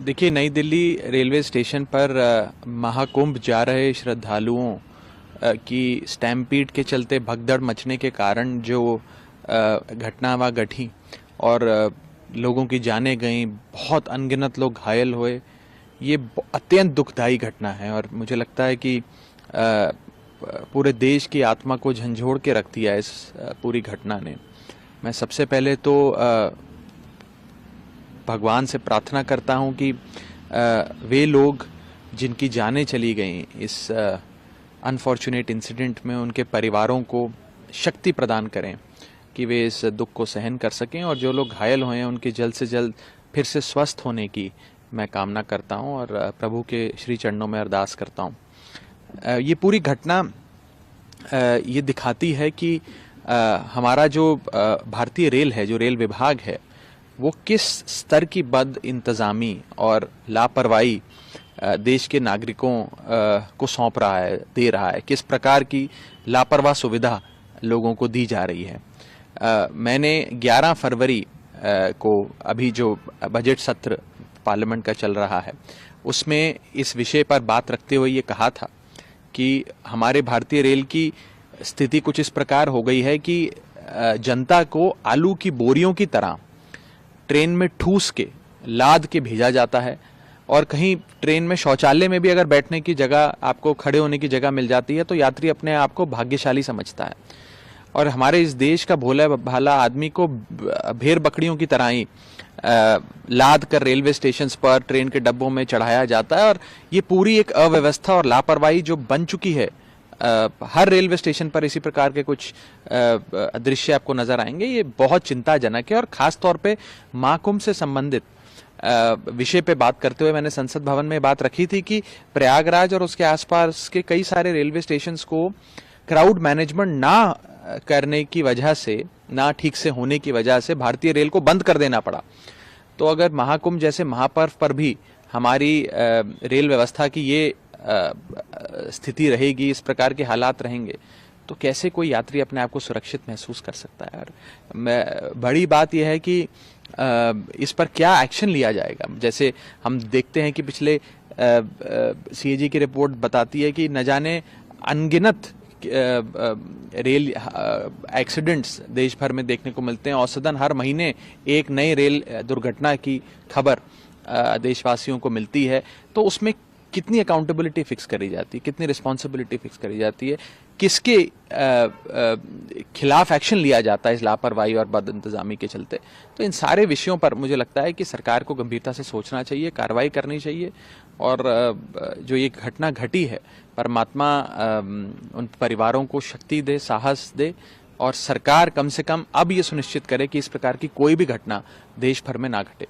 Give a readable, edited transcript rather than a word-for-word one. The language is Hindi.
देखिए, नई दिल्ली रेलवे स्टेशन पर महाकुंभ जा रहे श्रद्धालुओं की स्टैम्पीड के चलते भगदड़ मचने के कारण जो घटना वहाँ घटी और लोगों की जानें गईं, बहुत अनगिनत लोग घायल हुए, ये अत्यंत दुखदाई घटना है। और मुझे लगता है कि पूरे देश की आत्मा को झंझोड़ के रख दिया इस पूरी घटना ने। मैं सबसे पहले तो भगवान से प्रार्थना करता हूं कि वे लोग जिनकी जानें चली गईं इस अनफॉर्चुनेट इंसिडेंट में, उनके परिवारों को शक्ति प्रदान करें कि वे इस दुख को सहन कर सकें, और जो लोग घायल हुए हैं उनके जल्द से जल्द फिर से स्वस्थ होने की मैं कामना करता हूं और प्रभु के श्री चरणों में अरदास करता हूं। ये पूरी घटना ये दिखाती है कि हमारा जो भारतीय रेल है, जो रेल विभाग है, वो किस स्तर की बद इंतजामी और लापरवाही देश के नागरिकों को सौंप रहा है, दे रहा है, किस प्रकार की लापरवाह सुविधा लोगों को दी जा रही है। मैंने 11 फरवरी को अभी जो बजट सत्र पार्लियामेंट का चल रहा है उसमें इस विषय पर बात रखते हुए ये कहा था कि हमारे भारतीय रेल की स्थिति कुछ इस प्रकार हो गई है कि जनता को आलू की बोरियों की तरह ट्रेन में ठूस के लाद के भेजा जाता है, और कहीं ट्रेन में शौचालय में भी अगर बैठने की जगह, आपको खड़े होने की जगह मिल जाती है तो यात्री अपने आप को भाग्यशाली समझता है। और हमारे इस देश का भोला भाला आदमी को भेड़ बकरियों की तरह ही लाद कर रेलवे स्टेशन पर, ट्रेन के डब्बों में चढ़ाया जाता है। और ये पूरी एक अव्यवस्था और लापरवाही जो बन चुकी है, हर रेलवे स्टेशन पर इसी प्रकार के कुछ दृश्य आपको नजर आएंगे। ये बहुत चिंताजनक है। और खास तौर पे महाकुंभ से संबंधित विषय पे बात करते हुए मैंने संसद भवन में बात रखी थी कि प्रयागराज और उसके आसपास के कई सारे रेलवे स्टेशंस को क्राउड मैनेजमेंट ना करने की वजह से, ना ठीक से होने की वजह से भारतीय रेल को बंद कर देना पड़ा। तो अगर महाकुंभ जैसे महापर्व पर भी हमारी रेल व्यवस्था की ये स्थिति रहेगी, इस प्रकार के हालात रहेंगे, तो कैसे कोई यात्री अपने आप को सुरक्षित महसूस कर सकता है। और बड़ी बात यह है कि इस पर क्या एक्शन लिया जाएगा। जैसे हम देखते हैं कि पिछले सीएजी की रिपोर्ट बताती है कि न जाने अनगिनत रेल एक्सीडेंट्स देश भर में देखने को मिलते हैं। औसतन हर महीने एक नई रेल दुर्घटना की खबर देशवासियों को मिलती है। तो उसमें कितनी अकाउंटेबिलिटी फिक्स करी जाती है, कितनी रिस्पॉन्सिबिलिटी फिक्स करी जाती है, किसके खिलाफ एक्शन लिया जाता है इस लापरवाही और बद इंतजामी के चलते। तो इन सारे विषयों पर मुझे लगता है कि सरकार को गंभीरता से सोचना चाहिए, कार्रवाई करनी चाहिए। और जो ये घटना घटी है, परमात्मा उन परिवारों को शक्ति दे, साहस दे, और सरकार कम से कम अब ये सुनिश्चित करे कि इस प्रकार की कोई भी घटना देश भर में ना घटे।